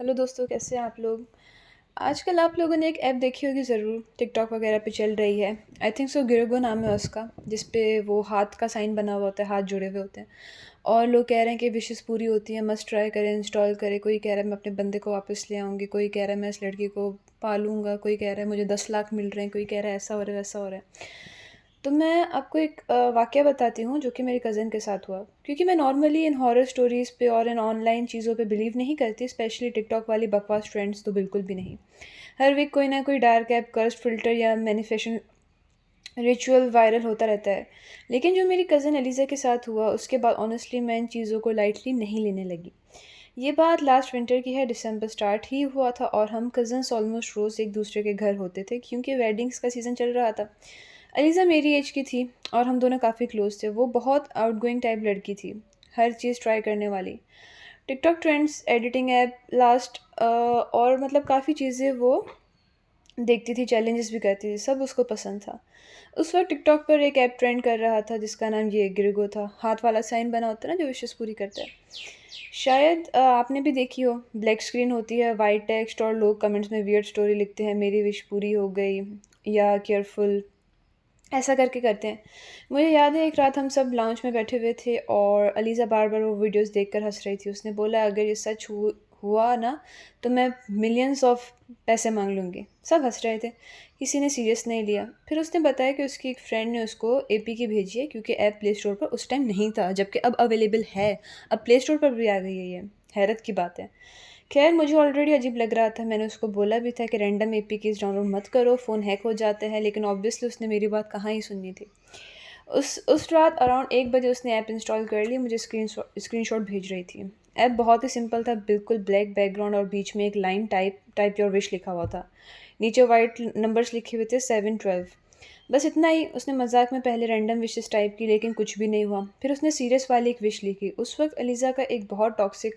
Hello दोस्तों, कैसे हैं आप लोग। आजकल आप लोगों ने एक ऐप देखी होगी ज़रूर, टिकटॉक वगैरह पे चल रही है। आई थिंक सो, गिरगो नाम है उसका, जिस पे वो हाथ का साइन बना हुआ होता है, हाथ जुड़े हुए होते हैं। और लोग कह रहे हैं कि विशेस पूरी होती हैं, मस्ट ट्राई करें, इंस्टॉल करें। कोई कह रहा है मैं अपने बंदे को वापस ले आऊँगी, कोई कह रहा है मैं इस लड़की को पालूंगा, कोई कह रहा है मुझे 10 लाख मिल रहे हैं, कोई कह रहा है ऐसा हो रहा है वैसा हो रहा है। तो मैं आपको एक वाक़या बताती हूँ जो कि मेरी कज़िन के साथ हुआ। क्योंकि मैं नॉर्मली इन हॉरर स्टोरीज़ पे और इन ऑनलाइन चीज़ों पे बिलीव नहीं करती, स्पेशली टिकटॉक वाली बकवास ट्रेंड्स तो बिल्कुल भी नहीं। हर वीक कोई ना कोई डार्क ऐप, कर्स्ड फ़िल्टर या मैनिफेशन रिचुअल वायरल होता रहता है। लेकिन जो मेरी कज़िन एलिज़ा के साथ हुआ, उसके बाद ऑनेस्टली मैं इन चीज़ों को लाइटली नहीं लेने लगी। ये बात लास्ट विंटर की है, दिसंबर स्टार्ट ही हुआ था और हम कज़न्स ऑलमोस्ट रोज़ एक दूसरे के घर होते थे क्योंकि वेडिंग्स का सीज़न चल रहा था। अलीज़ा मेरी एज की थी और हम दोनों काफ़ी क्लोज थे। वो बहुत आउटगोइंग टाइप लड़की थी, हर चीज़ ट्राई करने वाली। टिकटॉक ट्रेंड्स, एडिटिंग ऐप, और मतलब काफ़ी चीज़ें वो देखती थी, चैलेंजेस भी करती थी, सब उसको पसंद था। उस वक़्त टिकटॉक पर एक ऐप ट्रेंड कर रहा था जिसका नाम ये गिरगो था। हाथ वाला साइन बना होता है ना, जो विशेस पूरी करता है। शायद आपने भी देखी हो। ब्लैक स्क्रीन होती है, वाइट टेक्स्ट और लोग कमेंट्स में वियर्ड स्टोरी लिखते हैं, मेरी विश पूरी हो गई या केयरफुल, ऐसा करके करते हैं। मुझे याद है एक रात हम सब लाउंज में बैठे हुए थे और अलीज़ा बार-बार वो वीडियोज़ देखकर हँस रही थी। उसने बोला अगर ये सच हुआ ना, तो मैं मिलियंस ऑफ पैसे माँग लूँगी। सब हँस रहे थे, किसी ने सीरियस नहीं लिया। फिर उसने बताया कि उसकी एक फ्रेंड ने उसको एपीके भेजी है क्योंकि ऐप प्ले स्टोर पर उस टाइम नहीं था, जबकि अब अवेलेबल है। अब प्ले स्टोर पर भी आ गई है ये, हैरत की बात है। खैर मुझे ऑलरेडी अजीब लग रहा था, मैंने उसको बोला भी था कि रैंडम एपीकेज़ डाउनलोड मत करो, फ़ोन हैक हो जाते हैं, लेकिन ऑब्वियसली उसने मेरी बात कहाँ ही सुननी थी। उस रात अराउंड 1 बजे उसने ऐप इंस्टॉल कर ली, मुझे स्क्रीनशॉट भेज रही थी। ऐप बहुत ही सिंपल था, बिल्कुल ब्लैक बैकग्राउंड और बीच में एक line type type your wish लिखा हुआ था। नीचे वाइट नंबर्स लिखे हुए थे 7-12। बस इतना ही। उसने मजाक में पहले रैंडम विशेस टाइप की, लेकिन कुछ भी नहीं हुआ। फिर उसने सीरियस वाली एक विश लिखी। उस वक्त अलीज़ा का एक बहुत टॉक्सिक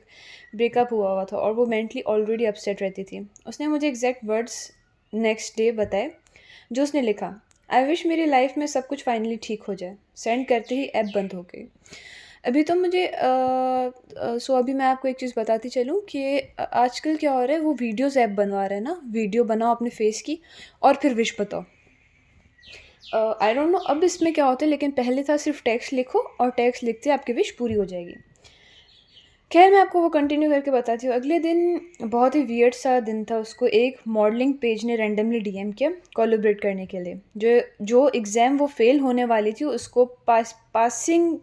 ब्रेकअप हुआ हुआ था और वो मेंटली ऑलरेडी अपसेट रहती थी। उसने मुझे एग्जैक्ट वर्ड्स नेक्स्ट डे बताए जो उसने लिखा। आई विश मेरी लाइफ में सब कुछ फाइनली ठीक हो जाए। सेंड करते ही ऐप बंद हो गई। अभी तो मुझे अभी मैं आपको एक चीज़ बताती चलूँ कि आजकल क्या हो रहा है, वो वीडियोज़ ऐप बनवा रहे हैं ना, वीडियो बनाओ अपने फेस की और फिर विश बताओ। आई डोंट नो अब इसमें क्या होता है, लेकिन पहले था सिर्फ टेक्स्ट लिखो और टेक्स्ट लिखते आपकी विश पूरी हो जाएगी। खैर मैं आपको वो कंटिन्यू करके बताती हूँ। अगले दिन बहुत ही वियर्ड सा दिन था। उसको एक मॉडलिंग पेज ने रैंडमली डीएम किया कोलैबोरेट करने के लिए। जो जो एग्ज़ाम वो फेल होने वाली थी, उसको पासिंग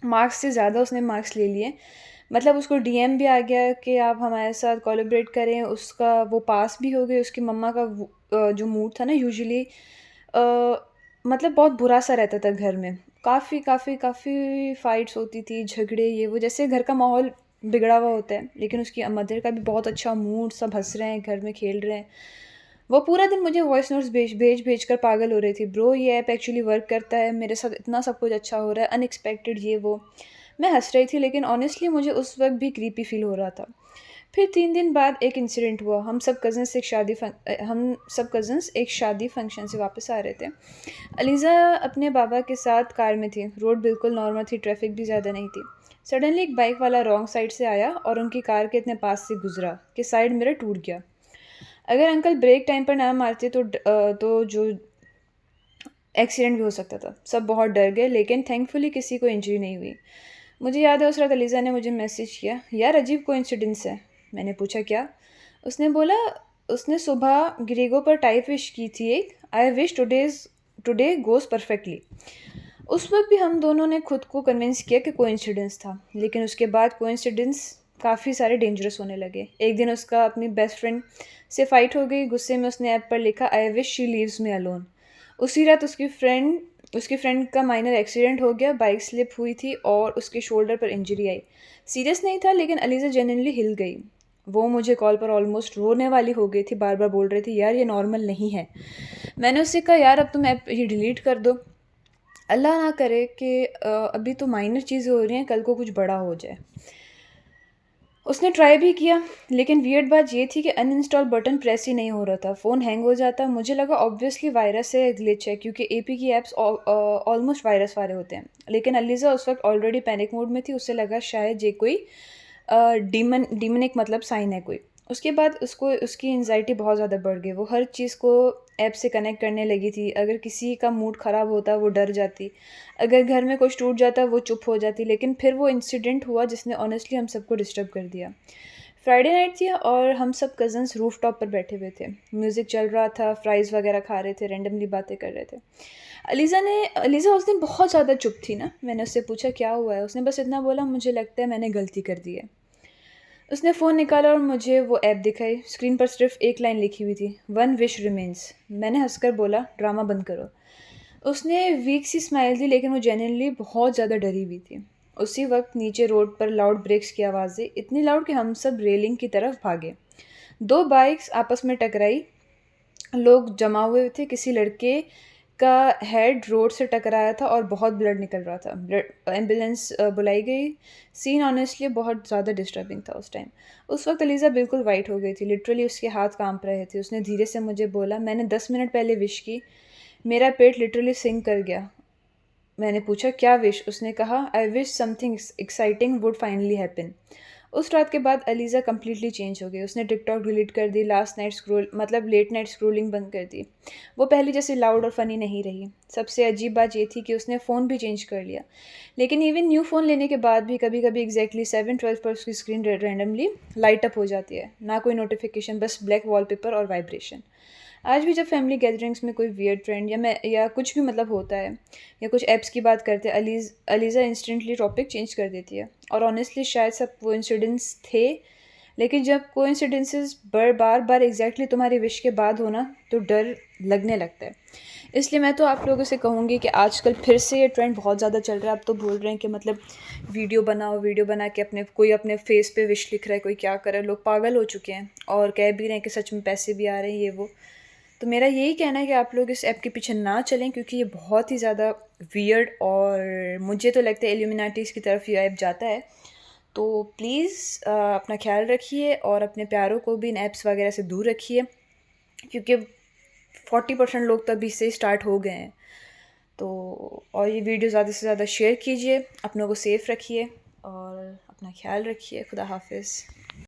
मार्क्स से ज़्यादा उसने मार्क्स ले लिए। मतलब उसको डीएम भी आ गया कि आप हमारे साथ कोलैबोरेट करें। उसका वो पास भी हो गई। उसकी मम्मा का जो मूड था ना यूजुअली, मतलब बहुत बुरा-सा रहता था घर में। काफ़ी काफ़ी काफ़ी फाइट्स होती थी, झगड़े ये वो, जैसे घर का माहौल बिगड़ा हुआ होता है। लेकिन उसकी मदर का भी बहुत अच्छा मूड, सब हँस रहे हैं, घर में खेल रहे हैं। वो पूरा दिन मुझे वॉइस नोट्स भेज कर पागल हो रही थी। ब्रो ये ऐप एक्चुअली वर्क करता है, मेरे साथ इतना सब कुछ अच्छा हो रहा है, अनएक्सपेक्टेड ये वो। मैं हँस रही थी, लेकिन ऑनेस्टली मुझे उस वक़्त भी क्रीपी फ़ील हो रहा था। फिर 3 दिन बाद एक इंसिडेंट हुआ। हम सब कज़िन्स एक शादी फंक्शन से वापस आ रहे थे। अलीज़ा अपने बाबा के साथ कार में थी। रोड बिल्कुल नॉर्मल थी, ट्रैफ़िक भी ज़्यादा नहीं थी। सडनली एक बाइक वाला रॉन्ग साइड से आया और उनकी कार के इतने पास से गुज़रा कि साइड मिरर टूट गया। अगर अंकल ब्रेक टाइम पर ना मारते तो जो एक्सीडेंट भी हो सकता था। सब बहुत डर गए, लेकिन थैंकफुली किसी को इंजरी नहीं हुई। मुझे याद है उस रात अलीज़ा ने मुझे मैसेज किया, यार अजीब कोइंसिडेंस है। मैंने पूछा क्या? उसने बोला उसने सुबह ग्रेगो पर टाइप विश की थी एक, I wish today goes perfectly. उस वक़्त भी हम दोनों ने खुद को कन्विंस किया कि कोइंसिडेंस था, लेकिन उसके बाद कोइंसिडेंस काफ़ी सारे डेंजरस होने लगे। एक दिन उसका अपनी बेस्ट फ्रेंड से फाइट हो गई। गुस्से में उसने ऐप पर लिखा I wish she leaves me alone. उसी रात उसकी फ्रेंड का माइनर एक्सीडेंट हो गया, बाइक स्लिप हुई थी और उसके शोल्डर पर इंजरी आई। सीरियस नहीं था, लेकिन अलीज़ा जेन्युइनली हिल गई। वो मुझे कॉल पर ऑलमोस्ट रोने वाली हो गई थी, बार-बार बोल रही थी यार ये नॉर्मल नहीं है। मैंने उससे कहा यार अब तुम ऐप ये डिलीट कर दो। अल्लाह ना करे कि अभी तो माइनर चीज़ें हो रही हैं, कल को कुछ बड़ा हो जाए। उसने ट्राई भी किया, लेकिन वियर्ड बात ये थी कि अनइंस्टॉल बटन प्रेस ही नहीं हो रहा था, फ़ोन हैंग हो जाता। मुझे लगा ऑब्वियसली वायरस है, ग्लिच है, क्योंकि एपी की ऐप्स ऑलमोस्ट वायरस वाले होते हैं। लेकिन अलीज़ा उस वक्त ऑलरेडी पैनिक मोड में थी। उसे लगा शायद ये कोई डीमनिक मतलब साइन है कोई। उसके बाद उसको उसकी एंग्ज़ायटी बहुत ज़्यादा बढ़ गई। वो हर चीज़ को ऐप से कनेक्ट करने लगी थी। अगर किसी का मूड ख़राब होता वो डर जाती। अगर घर में कुछ टूट जाता वो चुप हो जाती। लेकिन फिर वो इंसिडेंट हुआ जिसने ऑनेस्टली हम सबको डिस्टर्ब कर दिया। फ्राइडे नाइट थी और हम सब कज़न्स रूफ़टॉप पर बैठे हुए थे। म्यूज़िक चल रहा था, फ्राइज़ वगैरह खा रहे थे, रैंडमली बातें कर रहे थे। अलीज़ा उस दिन बहुत ज़्यादा चुप थी ना। मैंने उससे पूछा क्या हुआ है? उसने बस इतना बोला, मुझे लगता है मैंने गलती कर दी है। उसने फ़ोन निकाला और मुझे वो ऐप दिखाई। स्क्रीन पर सिर्फ़ एक लाइन लिखी हुई थी, वन विश रिमेन्स। मैंने हँसकर बोला, ड्रामा बंद करो। उसने वीक सी स्माइल दी लेकिन वो जेन्युइनली बहुत ज़्यादा डरी हुई थी। उसी वक़्त नीचे रोड पर लाउड ब्रेक्स की आवाज़ें, इतनी लाउड कि हम सब रेलिंग की तरफ भागे। 2 बाइक्स आपस में टकराई। लोग जमा हुए थे। किसी लड़के का हेड रोड से टकराया था और बहुत ब्लड निकल रहा था। ब्लड एम्बुलेंस बुलाई गई। सीन ऑनेस्टली बहुत ज़्यादा डिस्टर्बिंग था उस टाइम। उस वक़्त अलीज़ा बिल्कुल वाइट हो गई थी। लिटरली उसके हाथ काँप रहे थे। उसने धीरे से मुझे बोला, मैंने 10 मिनट पहले विश की। मेरा पेट लिटरली सिंक कर गया। मैंने पूछा क्या विश? उसने कहा I wish something exciting would finally happen. उस रात के बाद अलीज़ा कम्प्लीटली चेंज हो गई। उसने टिकटॉक डिलीट कर दी, लास्ट नाइट स्क्रोल मतलब लेट नाइट स्क्रोलिंग बंद कर दी। वो पहले जैसे लाउड और फ़नी नहीं रही। सबसे अजीब बात ये थी कि उसने फ़ोन भी चेंज कर लिया। लेकिन इवन न्यू फ़ोन लेने के बाद भी कभी-कभी एग्ज़ैक्टली 7:12 पर उसकी स्क्रीन रैंडमली लाइट अप हो जाती है। ना कोई नोटिफ़िकेशन, बस ब्लैक वॉलपेपर और वाइब्रेशन। आज भी जब फैमिली गैदरिंग्स में कोई वियर्ड ट्रेंड या कुछ भी मतलब होता है या कुछ ऐप्स की बात करते हैं, अलीज़ा इंस्टेंटली टॉपिक चेंज कर देती है। और ऑनेस्टली शायद सब कोइंसिडेंस थे, लेकिन जब कोइंसिडेंसेस बार बार एग्जैक्टली तुम्हारी विश के बाद होना तो डर लगने लगता है। इसलिए मैं तो आप लोगों से कहूँगी कि आजकल फिर से ये ट्रेंड बहुत ज़्यादा चल रहा है। अब तो बोल रहे हैं कि मतलब वीडियो बनाओ, वीडियो बना के अपने फेस पे विश लिख रहा है, कोई क्या कर रहा है। लोग पागल हो चुके हैं और कह भी रहे हैं कि सच में पैसे भी आ रहे हैं ये वो। तो मेरा यही कहना है कि आप लोग इस ऐप के पीछे ना चलें क्योंकि ये बहुत ही ज़्यादा वियर्ड और मुझे तो लगता है इल्यूमिनाटीज़ की तरफ ये ऐप जाता है। तो प्लीज़ अपना ख़्याल रखिए और अपने प्यारों को भी इन ऐप्स वगैरह से दूर रखिए क्योंकि 40% लोग तो अभी से स्टार्ट हो गए हैं। तो और ये वीडियो ज़्यादा से ज़्यादा शेयर कीजिए, अपनों को सेफ़ रखिए और अपना ख़्याल रखिए। खुदा हाफ़िज़।